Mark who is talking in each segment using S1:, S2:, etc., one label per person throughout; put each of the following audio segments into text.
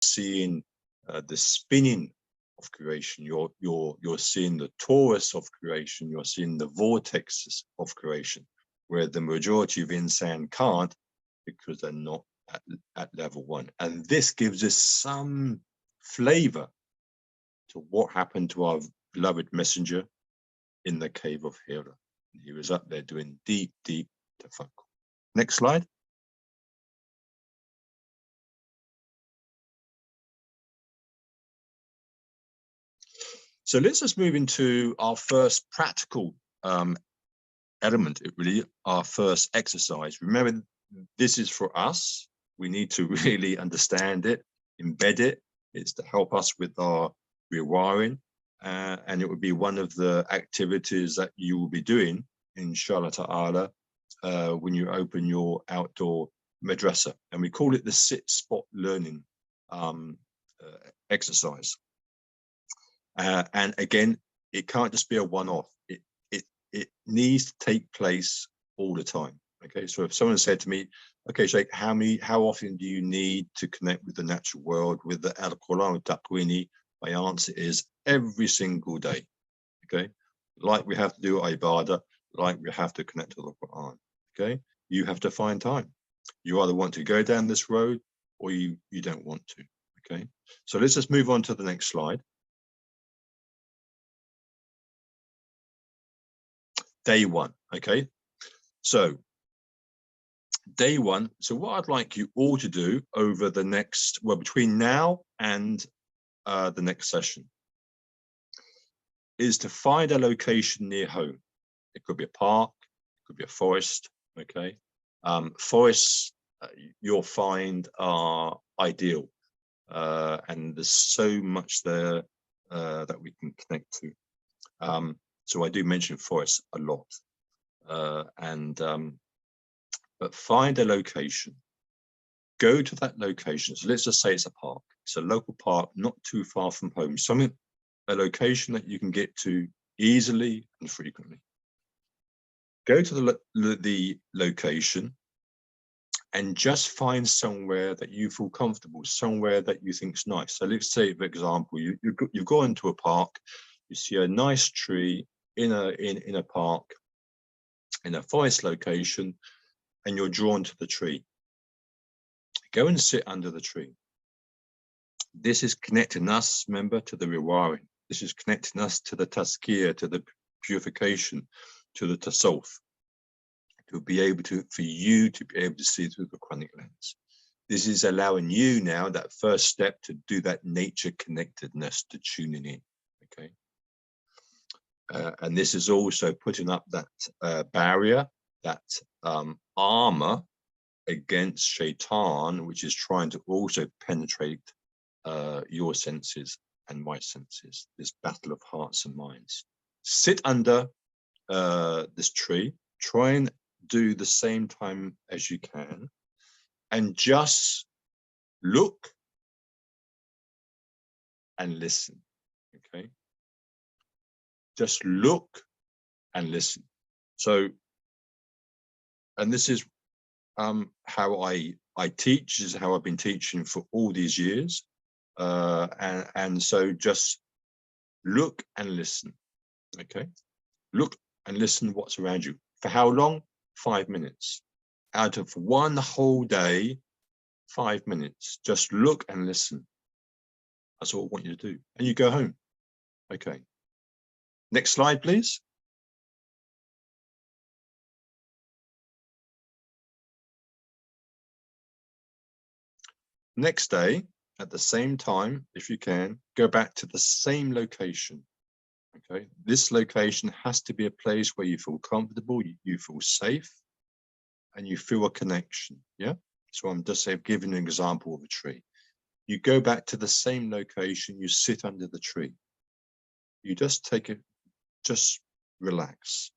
S1: seeing the spinning of creation. You're seeing the torus of creation. You're seeing the vortexes of creation, where the majority of insan can't, because they're not at level 1. And this gives us some flavor to what happened to our beloved messenger in the cave of Hira. He was up there doing deep tafakkur. Next slide. So let's just move into our first practical element, really, our first exercise. Remember, this is for us. We need to really understand it, embed it. It's to help us with our rewiring. And it would be one of the activities that you will be doing, inshallah ta'ala, when you open your outdoor madrasa. And we call it the sit-spot learning exercise. And again, it can't just be a one-off. It needs to take place all the time. Okay, so if someone said to me, okay, Sheikh, how often do you need to connect with the natural world, with the Al-Quran Taqwini? My answer is every single day. Okay, like we have to do ibadah, like we have to connect to the Quran. Okay, you have to find time. You either want to go down this road or you don't want to. Okay, so let's just move on to the next slide. Day 1. Okay, so day 1. So what I'd like you all to do over the next, well, between now and the next session, is to find a location near home. It could be a park, it could be a forest. Okay, forests you'll find are ideal, and there's so much there that we can connect to. So I do mention forests a lot, but find a location. Go to that location. So let's just say it's a park. It's a local park, not too far from home. A location that you can get to easily and frequently. Go to the location and just find somewhere that you feel comfortable, somewhere that you think is nice. So let's say, for example, you've gone into a park, you see a nice tree in a park, in a forest location, and you're drawn to the tree. Go and sit under the tree. This is connecting us, remember, to the rewiring. This is connecting us to the tazkiyah, to the purification, to the tasawwuf, to be able to, for you to be able to see through the Quranic lens. This is allowing you now, that first step, to do that nature connectedness, to tuning in. Okay. And this is also putting up that barrier, that armor against shaitan, which is trying to also penetrate your senses and my senses, this battle of hearts and minds. Sit under this tree, try and do the same time as you can, and just look and listen. Okay, just look and listen. So, and this is how I teach, this is how I've been teaching for all these years. And so just look and listen. Okay, look and listen what's around you. For how long? 5 minutes. Out of one whole day, 5 minutes. Just look and listen. That's all I want you to do. And you go home. Okay. Next slide, please. Next day, at the same time, if you can, go back to the same location. Okay, this location has to be a place where you feel comfortable, you feel safe, and you feel a connection. Yeah. So I'm just giving an example of a tree. You go back to the same location, you sit under the tree. You just take it, just relax.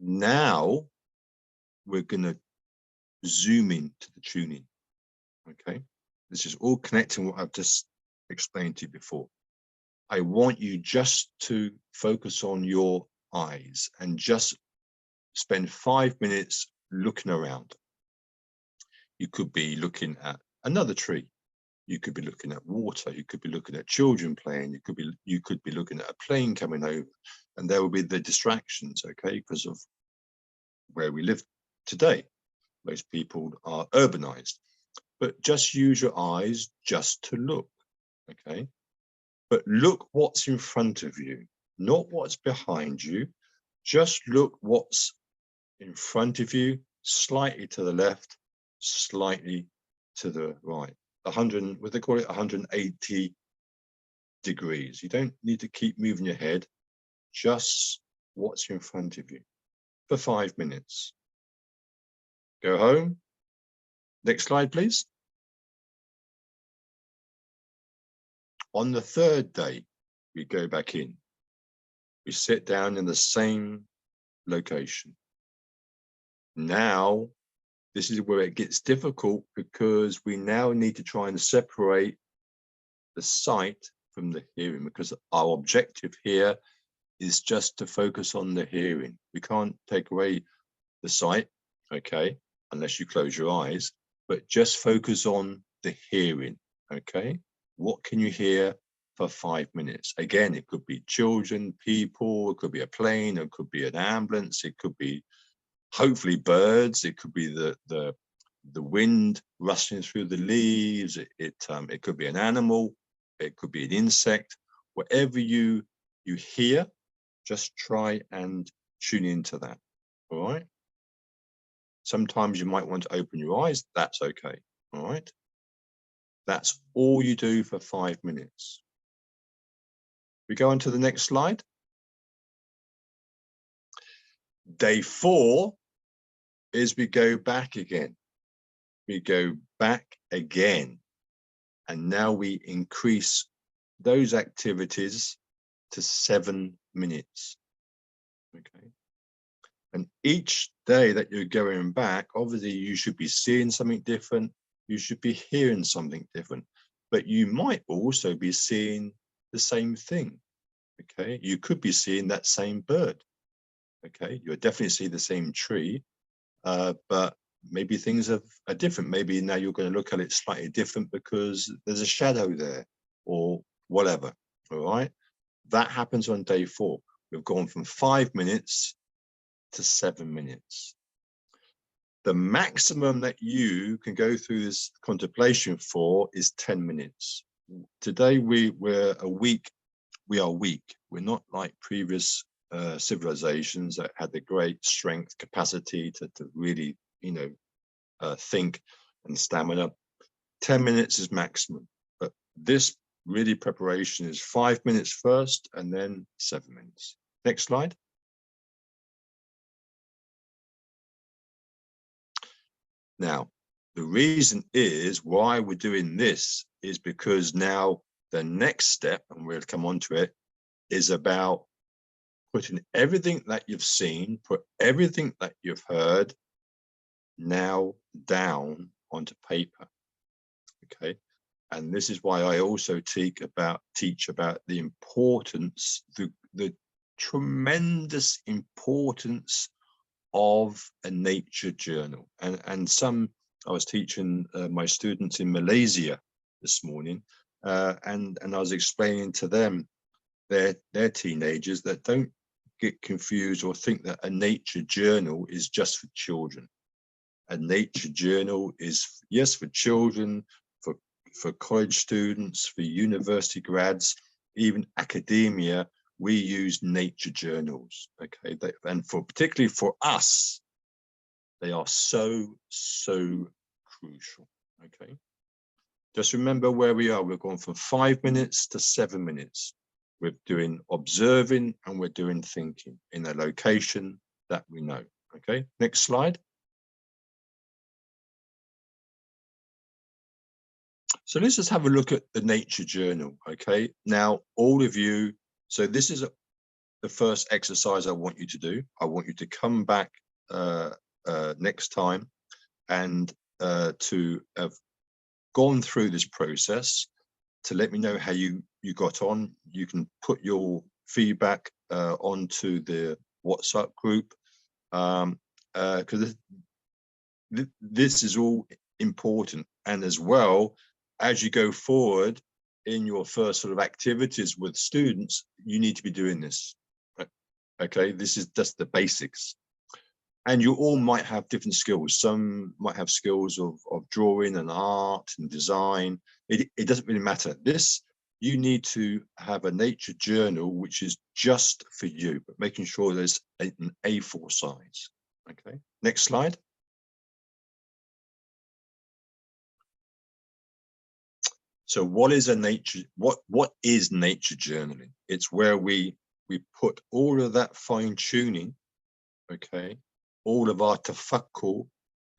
S1: Now we're going to zoom in to the tuning. Okay, this is all connecting what I've just explained to you before. I want you just to focus on your eyes and just spend 5 minutes looking around. You could be looking at another tree. You could be looking at water. You could be looking at children playing. You could be looking at a plane coming over, and there will be the distractions, okay, because of where we live today. Most people are urbanized, but just use your eyes just to look, okay? But look what's in front of you, not what's behind you. Just look what's in front of you, slightly to the left, slightly to the right. 100, what they call it, 180 degrees. You don't need to keep moving your head, just what's in front of you for 5 minutes. Go home. Next slide, please. On the third day, we go back in. We sit down in the same location. Now, this is where it gets difficult, because we now need to try and separate the sight from the hearing, because our objective here is just to focus on the hearing. We can't take away the sight, okay, unless you close your eyes, but just focus on the hearing, okay? What can you hear for 5 minutes? Again, it could be children, people, it could be a plane, it could be an ambulance, it could be hopefully birds, it could be the wind rustling through the leaves, it could be an animal, it could be an insect. Whatever you hear, just try and tune into that, all right? Sometimes you might want to open your eyes, that's okay, all right? That's all you do for 5 minutes. We go on to the next slide. Day 4 is we go back again. We go back again. And now we increase those activities to 7 minutes. Okay. And each day that you're going back, obviously you should be seeing something different. You should be hearing something different. But you might also be seeing the same thing. Okay. You could be seeing that same bird. Okay. You'll definitely see the same tree. But maybe things are different. Maybe now you're going to look at it slightly different because there's a shadow there or whatever. All right. That happens on day 4. We've gone from 5 minutes to 7 minutes. The maximum that you can go through this contemplation for is 10 minutes. Today we're weak. We're not like previous civilizations that had the great strength, capacity to really, think and stamina. 10 minutes is maximum, but this really preparation is 5 minutes first and then 7 minutes. Next slide. Now, the reason is why we're doing this is because now the next step, and we'll come on to it, is about putting everything that you've seen, put everything that you've heard now down onto paper. Okay. And this is why I also teach about the importance, the tremendous importance of a nature journal. And I was teaching my students in Malaysia this morning, and I was explaining to them, they're teenagers, that don't get confused or think that a nature journal is just for children. A nature journal is, yes, for children, for college students, for university grads, even academia. We use nature journals, okay? And particularly for us, they are so crucial, okay? Just remember where we are. We're going from 5 minutes to 7 minutes. We're doing observing and we're doing thinking in a location that we know, okay? Next slide. So let's just have a look at the nature journal, okay? Now, all of you, so this is the first exercise I want you to do. I want you to come back next time and to have gone through this process, to let me know how you got on. You can put your feedback onto the WhatsApp group, because this is all important. And as well, as you go forward in your first sort of activities with students, you need to be doing this. Okay, this is just the basics. And you all might have different skills. Some might have skills of drawing and art and design. It doesn't really matter. This, you need to have a nature journal, which is just for you, but making sure there's an A4 size. Okay, next slide. So what is a nature, what is nature journaling? It's where we put all of that fine tuning, okay, all of our tafakkur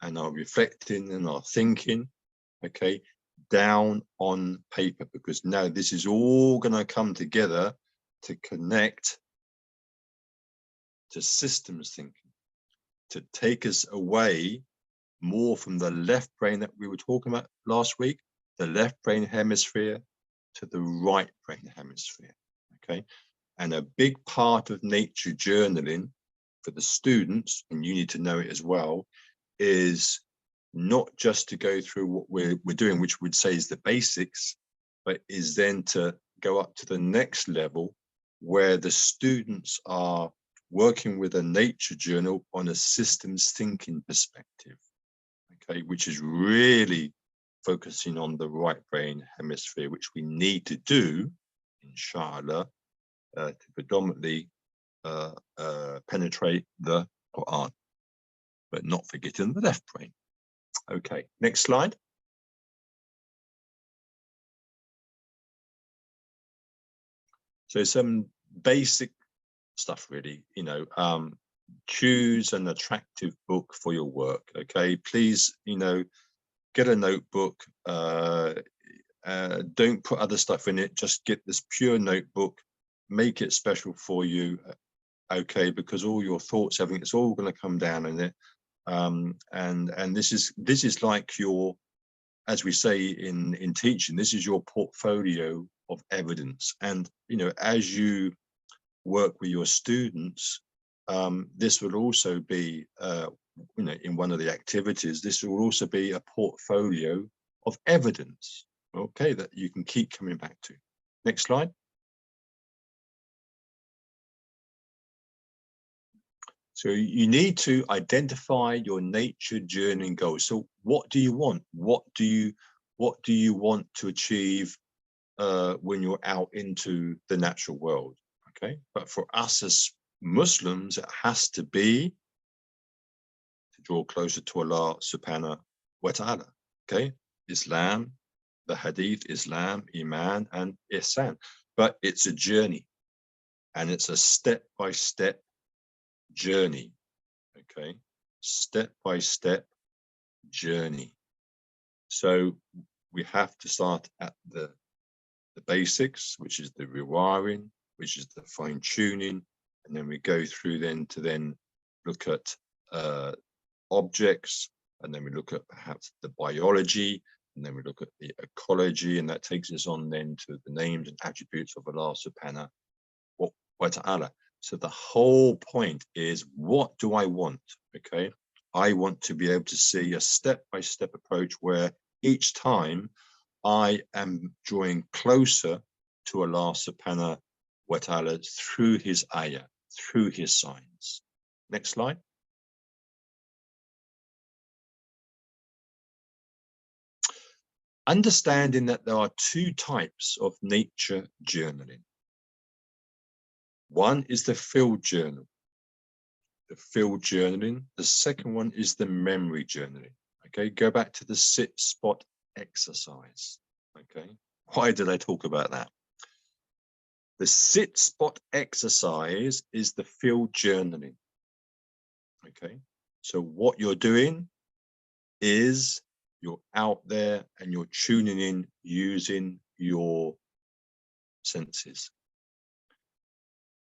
S1: and our reflecting and our thinking, okay, down on paper, because now this is all going to come together to connect to systems thinking, to take us away more from the left brain that we were talking about last week, the left brain hemisphere, to the right brain hemisphere, okay? And a big part of nature journaling for the students, and you need to know it as well, is not just to go through what we're doing, which we'd say is the basics, but is then to go up to the next level where the students are working with a nature journal on a systems thinking perspective, okay, which is really focusing on the right brain hemisphere, which we need to do, inshallah, to predominantly penetrate the Quran, but not forgetting the left brain. Okay, next slide. So some basic stuff, really, you know, choose an attractive book for your work. Okay, please, you know, get a notebook. Don't put other stuff in it. Just get this pure notebook. Make it special for you. Okay, because all your thoughts, everything, it's all going to come down in it. And this is like your, as we say in teaching, this is your portfolio of evidence. And you know, as you work with your students, this will also be you know, in one of the activities, this will also be a portfolio of evidence, okay, that you can keep coming back to. Next slide. So you need to identify your nature journeying goals. So what do you want? What do you want to achieve when you're out into the natural world? Okay, but for us as Muslims, it has to be to draw closer to Allah subhanahu wa ta'ala. Okay, Islam, the Hadith, Islam, Iman, and Ihsan. But it's a journey, and it's a step-by-step journey. Okay, step-by-step journey. So we have to start at the basics, which is the rewiring, which is the fine-tuning, and then we go through then to look at objects, and then we look at perhaps the biology, and then we look at the ecology, and that takes us on then to the names and attributes of Allah subhanahu wa ta'ala. So the whole point is, what do I want? Okay, I want to be able to see a step-by-step approach where each time I am drawing closer to Allah subhanahu wa ta'ala through his ayah, through his signs. Next slide. Understanding that there are two types of nature journaling. One is the field journal, the field journaling. The second one is the memory journaling. Okay, go back to the sit spot exercise. Okay, why did I talk about that? The sit spot exercise is the field journaling. Okay, so what you're doing is you're out there and you're tuning in using your senses.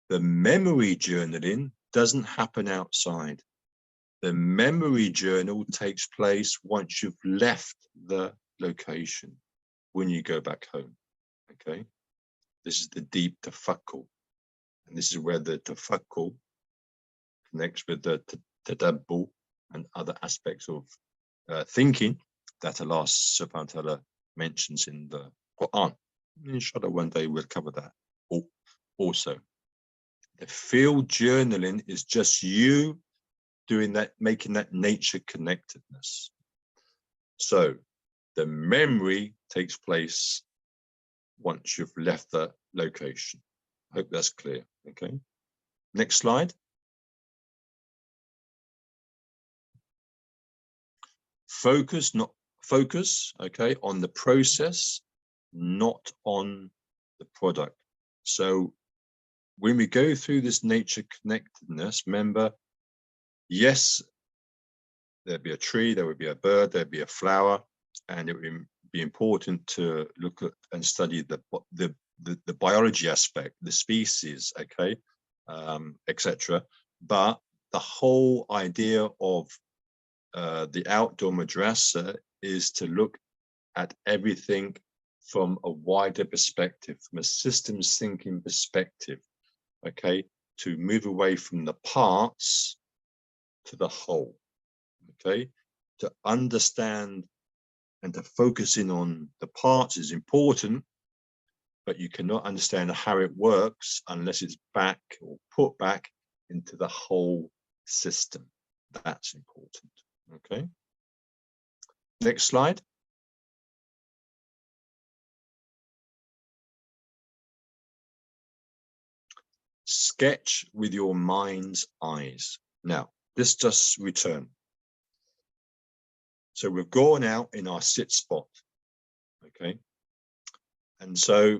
S1: The memory journaling doesn't happen outside. The memory journal takes place once you've left the location, when you go back home. Okay, this is the deep tafakkur, and this is where the tafakkur connects with the tadabbur and other aspects of thinking that Allah subhanahu wa ta'ala mentions in the Quran. Inshallah, one day we'll cover that. Also, the field journaling is just you doing that, making that nature connectedness. So the memory takes place once you've left that location. I hope that's clear. Okay. Next slide. Focus, okay, on the process, not on the product. So when we go through this nature connectedness, remember, yes, there'd be a tree, there would be a bird, there'd be a flower, and it would be important to look at and study the biology aspect, the species, okay, etc. But the whole idea of the outdoor madrasa is to look at everything from a wider perspective, from a systems thinking perspective, okay, to move away from the parts to the whole, okay, to understand and to focus in on the parts is important, but you cannot understand how it works unless it's back or put back into the whole system. That's important, okay. Next slide. Sketch with your mind's eyes. Now, this just return. So we've gone out in our sit spot, okay? And so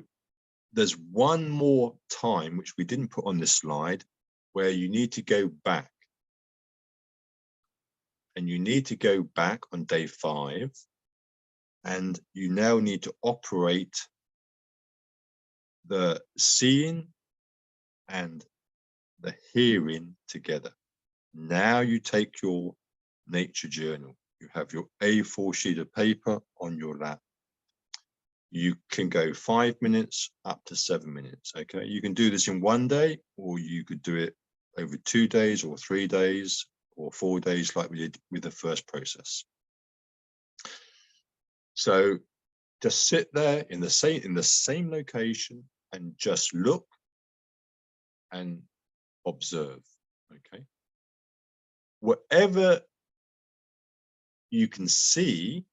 S1: there's one more time, which we didn't put on this slide, where you need to go back. And you need to go back on day 5, and you now need to operate the seeing and the hearing together. Now you take your nature journal. You have your A4 sheet of paper on your lap. You can go 5 minutes up to 7 minutes, okay? You can do this in one day, or you could do it over 2 days or 3 days or 4 days like we did with the first process. So just sit there in the same location and just look and observe, okay? Whatever you can see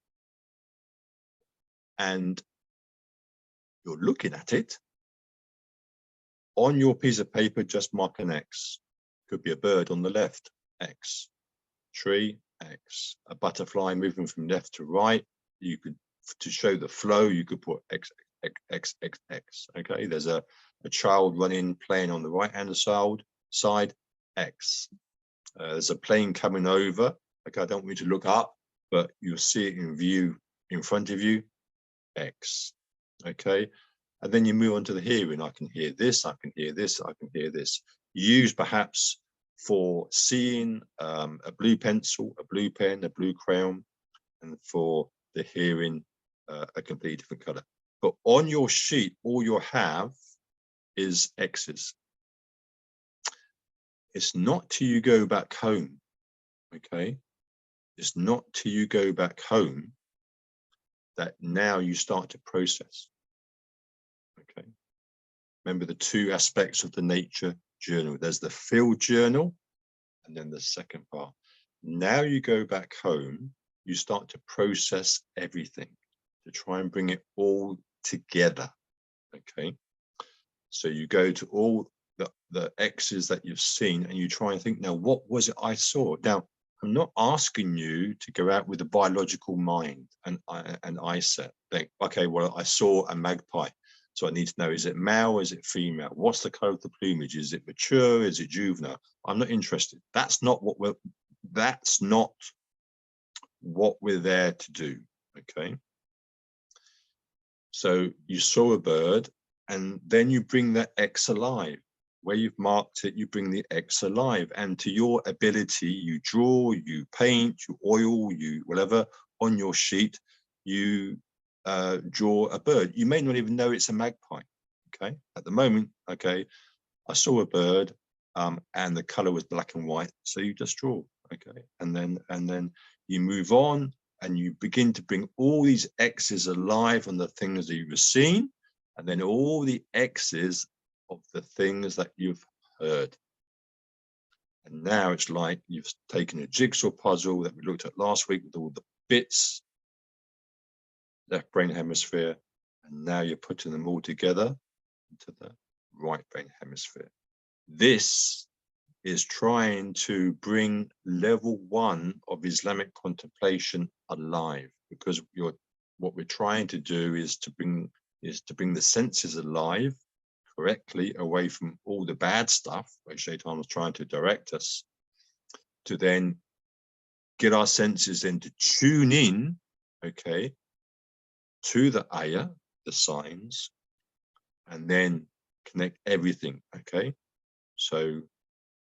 S1: and you're looking at it, on your piece of paper, just mark an X. Could be a bird on the left, X. Tree, X. A butterfly moving from left to right. You could, to show the flow, you could put X, X, X, X, X. Okay, there's a child running, playing on the right-hand side, X. There's a plane coming over. Okay, I don't want you to look up, but you'll see it in view in front of you, X. Okay, and then you move on to the hearing. I can hear this, I can hear this, I can hear this. Use perhaps for seeing a blue pencil, a blue pen, a blue crayon, and for the hearing a completely different color. But on your sheet, all you have is X's. It's not till you go back home, okay? It's not till you go back home that now you start to process, okay? Remember the 2 aspects of the nature journal. There's the field journal, and then the second part. Now you go back home, you start to process everything to try and bring it all together, okay? So you go to all the X's that you've seen and you try and think, now, what was it I saw? Now, I'm not asking you to go out with a biological mind and eye set. Think, okay, well, I saw a magpie. So I need to know, is it male? Is it female? What's the color of the plumage? Is it mature? Is it juvenile? I'm not interested. That's not what we're there to do, okay? So you saw a bird, and then you bring that X alive. Where you've marked it, you bring the X alive, and to your ability, you draw, you paint, you oil, you whatever on your sheet, you draw a bird. You may not even know it's a magpie, okay? At the moment, okay, I saw a bird, and the color was black and white, so you just draw, okay? And then you move on, and you begin to bring all these X's alive on the things that you've seen, and then all the X's of the things that you've heard. And now it's like you've taken a jigsaw puzzle that we looked at last week with all the bits, left brain hemisphere, and now you're putting them all together into the right brain hemisphere. This is trying to bring level 1 of Islamic contemplation alive, because what we're trying to do is to bring the senses alive correctly, away from all the bad stuff where Shaitan was trying to direct us, to then get our senses then to tune in, okay, to the ayah, the signs, and then connect everything, okay? So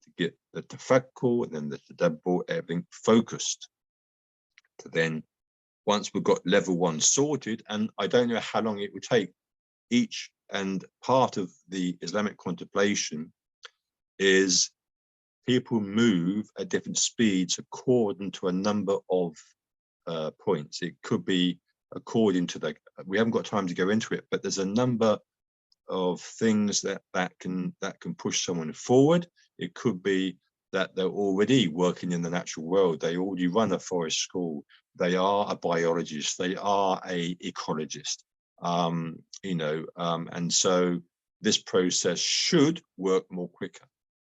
S1: to get the tafakkur and then the tadabbur, everything focused, to then, once we've got level 1 sorted, and I don't know how long it would take. Each and part of the Islamic contemplation is people move at different speeds according to a number of points. It could be according to we haven't got time to go into it, but there's a number of things that can push someone forward. It could be that they're already working in the natural world. They already run a forest school. They are a biologist. They are a ecologist. And so this process should work more quicker.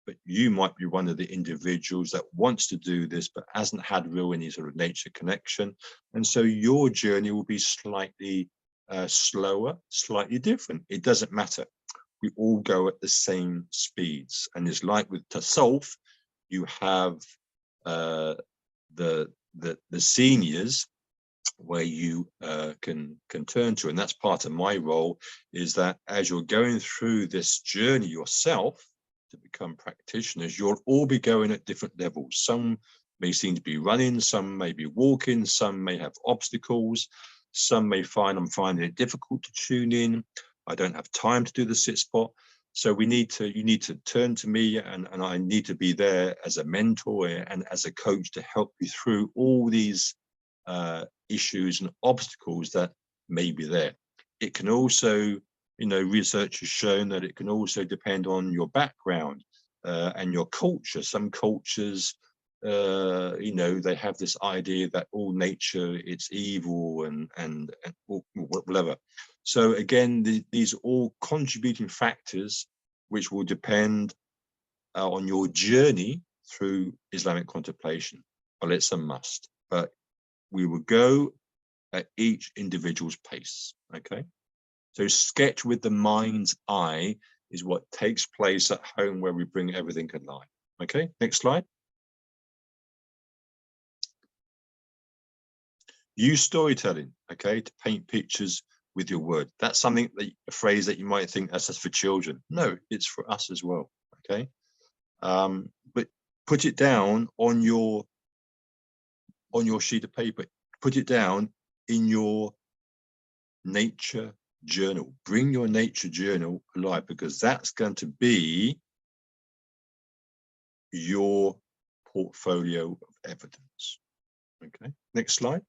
S1: But you might be one of the individuals that wants to do this but hasn't had real any sort of nature connection, and so your journey will be slightly slower, slightly different. It doesn't matter. We all go at the same speeds, and it's like with tasawwuf, you have the seniors where you can turn to, and that's part of my role, is that as you're going through this journey yourself to become practitioners, you'll all be going at different levels. Some may seem to be running, some may be walking, some may have obstacles, some may find I'm finding it difficult to tune in, I don't have time to do the sit spot. So you need to turn to me, and I need to be there as a mentor and as a coach to help you through all these issues and obstacles that may be there. It can also, research has shown that it can also depend on your background and your culture. Some cultures, they have this idea that all nature, it's evil and whatever. So again, these are all contributing factors which will depend on your journey through Islamic contemplation. Well, it's a must, but we will go at each individual's pace, okay? So sketch with the mind's eye is what takes place at home, where we bring everything alive. Okay, next slide. Use storytelling, okay, to paint pictures with your word. That's something a phrase that you might think that's just for children. No, it's for us as well, okay? But put it down on your sheet of paper. Put it down in your nature journal. Bring your nature journal alive, because that's going to be your portfolio of evidence. Okay, next slide.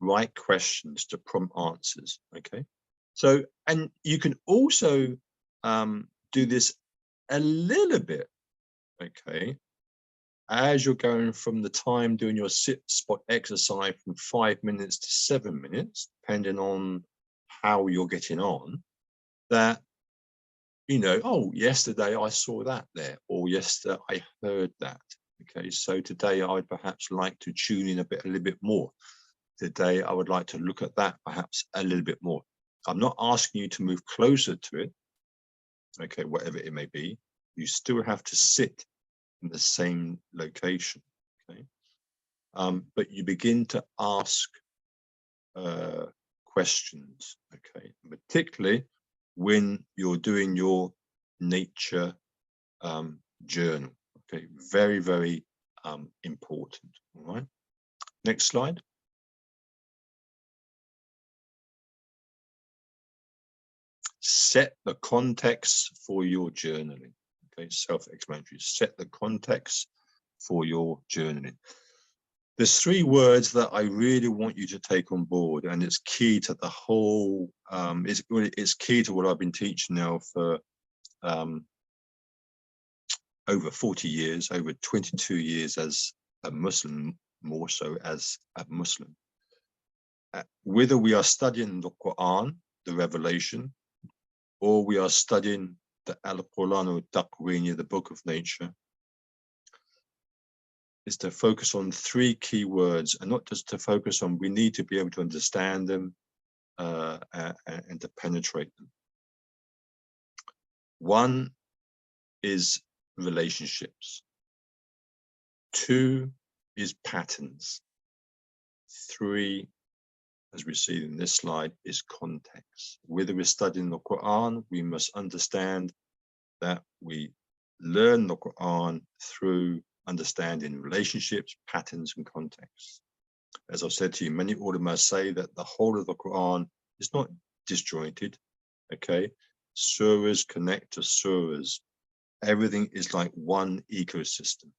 S1: Write questions to prompt answers. Okay, so, and you can also do this a little bit, okay, as you're going from the time doing your sit spot exercise from 5 minutes to 7 minutes, depending on how you're getting on, that, oh, yesterday I saw that there, or yesterday I heard that. Okay, so today I'd perhaps like to tune in a little bit more. Today I would like to look at that perhaps a little bit more. I'm not asking you to move closer to it, okay, whatever it may be. You still have to sit in the same location, okay? But you begin to ask questions, okay, particularly when you're doing your nature journal, okay? Very, very important. All right, next slide. Set the context for your journaling, Okay, self-explanatory. Set the context for your journaling. There's 3 words that I really want you to take on board, and it's key to the whole. It's key to what I've been teaching now for over 40 years, over 22 years as a Muslim, more so as a Muslim. Whether we are studying the Quran, the revelation, or we are studying the Al-Qur'an, the book of nature, is to focus on 3 key words, and not just to focus on, we need to be able to understand them and to penetrate them. 1 is relationships. 2 is patterns. 3, as we see in this slide, is context. Whether we're studying the Quran, we must understand that we learn the Quran through understanding relationships, patterns, and contexts. As I've said to you, many ulama say that the whole of the Quran is not disjointed, okay? Surahs connect to surahs. Everything is like one ecosystem.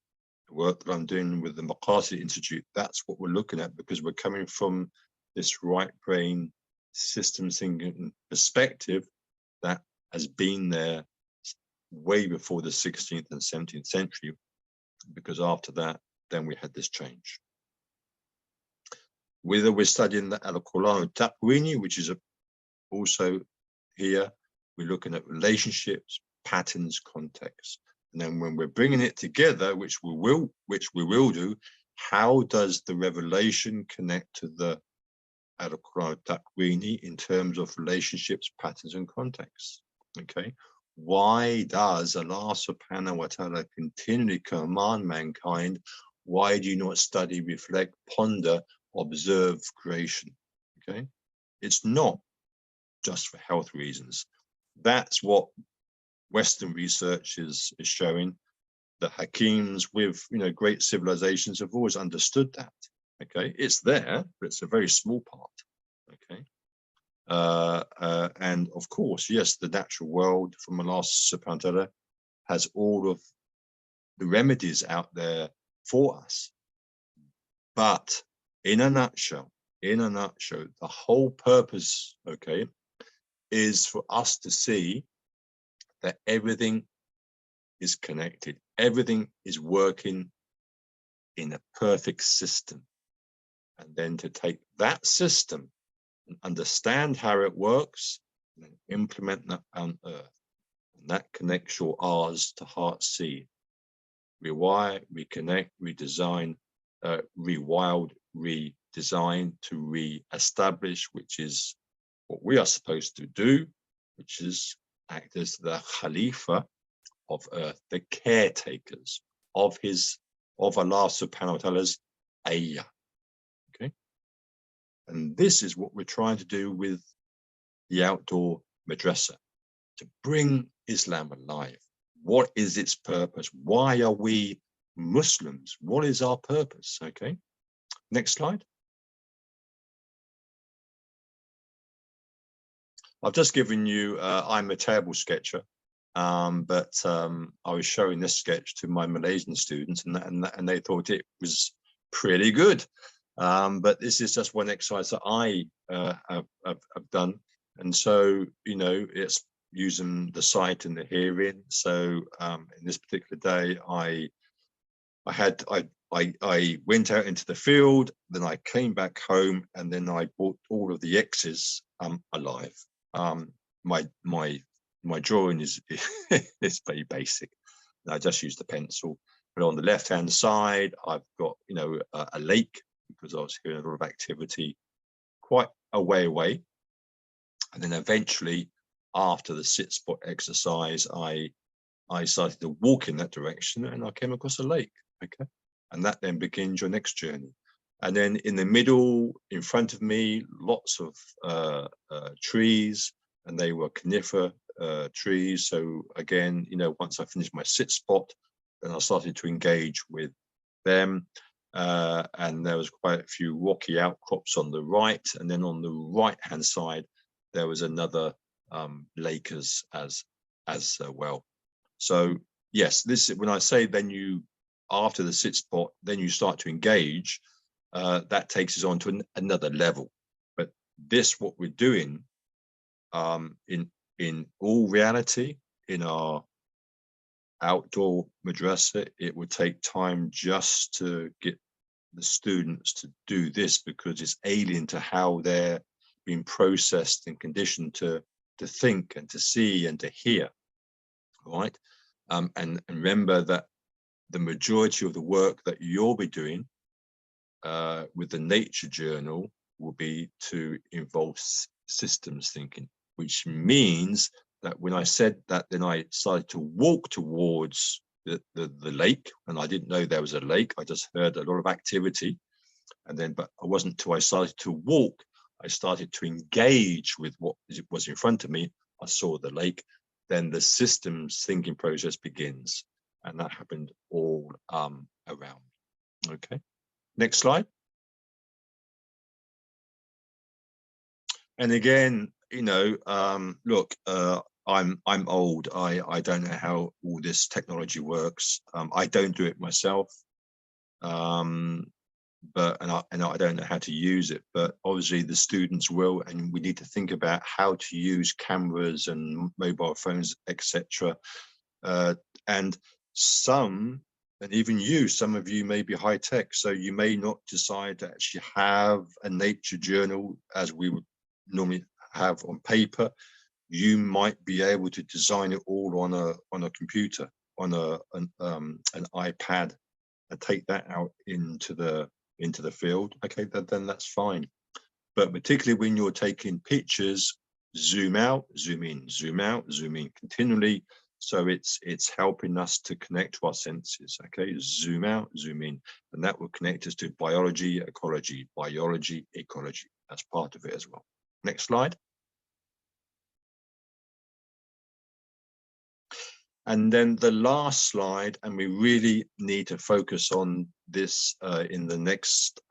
S1: The work that I'm doing with the Maqasid Institute, that's what we're looking at, because we're coming from this right brain system thinking perspective that has been there way before the 16th and 17th century, because after that, then we had this change. Whether we're studying the Al-Qur'an al-Taqwini, which is also here, we're looking at relationships, patterns, context. And then when we're bringing it together, which we will do, how does the revelation connect to the Al-Qur'an al-Taqwini in terms of relationships, patterns, and context? Okay. Why does Allah subhanahu wa ta'ala continually command mankind, why do you not study, reflect, ponder, observe creation? Okay. It's not just for health reasons. That's what Western research is showing. The Hakims with great civilizations have always understood that. Okay, it's there, but it's a very small part. Okay, and of course, yes, the natural world from Allah subhanahu wa ta'ala has all of the remedies out there for us. But in a nutshell, the whole purpose, okay, is for us to see that everything is connected. Everything is working in a perfect system. And then to take that system and understand how it works, and then implement that on earth. And that connects your R's to heart seed. Rewire, reconnect, redesign, rewild, redesign, to re-establish, which is what we are supposed to do, which is act as the Khalifa of earth, the caretakers of Allah subhanahu wa ta'ala's ayah. Okay. And this is what we're trying to do with the outdoor madrasa, to bring Islam alive. What is its purpose? Why are we Muslims? What is our purpose? Okay. Next slide. I've just given you, I'm a terrible sketcher, but I was showing this sketch to my Malaysian students, and they thought it was pretty good. But this is just one exercise that I have done. And so, it's using the sight and the hearing. So in this particular day, I went out into the field, then I came back home, and then I bought all of the X's alive. My drawing is it's very basic. I just used the pencil. But on the left hand side, I've got a lake, because I was hearing a lot of activity quite a way away. And then eventually, after the sit spot exercise, I started to walk in that direction, and I came across a lake. Okay, and that then begins your next journey. And then in the middle, in front of me, lots of trees, and they were conifer trees. So again, once I finished my sit spot, then I started to engage with them. And there was quite a few rocky outcrops on the right. And then on the right-hand side, there was another lake as well. So yes, this when I say then you, after the sit spot, then you start to engage, that takes us on to another level. But this, what we're doing, in all reality, in our outdoor madrasa, it would take time just to get the students to do this, because it's alien to how they're being processed and conditioned to think and to see and to hear, right? And remember that the majority of the work that you'll be doing with the nature journal will be to involve systems thinking, which means that when I said that, then I started to walk towards the lake, and I didn't know there was a lake. I just heard a lot of activity, and then, but I wasn't till I started to walk, I started to engage with what was in front of me. I saw the lake, then the systems thinking process begins, and that happened all around. Okay, next slide. And again, you know, look, I'm old. I don't know how all this technology works. I don't do it myself, but I don't know how to use it. But obviously the students will, and we need to think about how to use cameras and mobile phones, etc. And some, and even you, some of you may be high tech, so you may not decide to actually have a nature journal as we would normally have on paper. You might be able to design it all on a computer, on an iPad, and take that out into the field. Okay, then that's fine. But particularly when you're taking pictures, zoom out, zoom in, zoom out, zoom in continually. So it's helping us to connect to our senses. Okay, zoom out, zoom in, and that will connect us to biology, ecology, biology, ecology. That's part of it as well. Next slide. And then the last slide, and we really need to focus on this in the next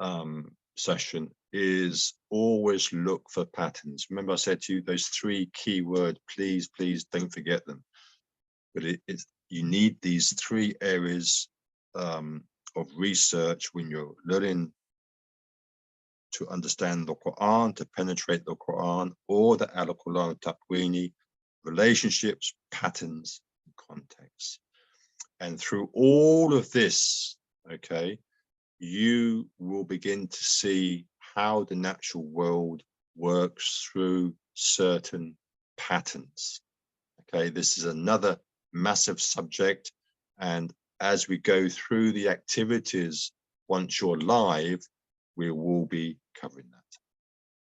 S1: session, is always look for patterns. Remember I said to you, those 3 key words, please don't forget them. But you need these 3 areas of research when you're learning to understand the Quran, to penetrate the Quran, or the al-Quran taqwini, relationships, patterns, and context. And through all of this, okay, you will begin to see how the natural world works through certain patterns. Okay, this is another massive subject, and as we go through the activities, once you're live, we will be covering that.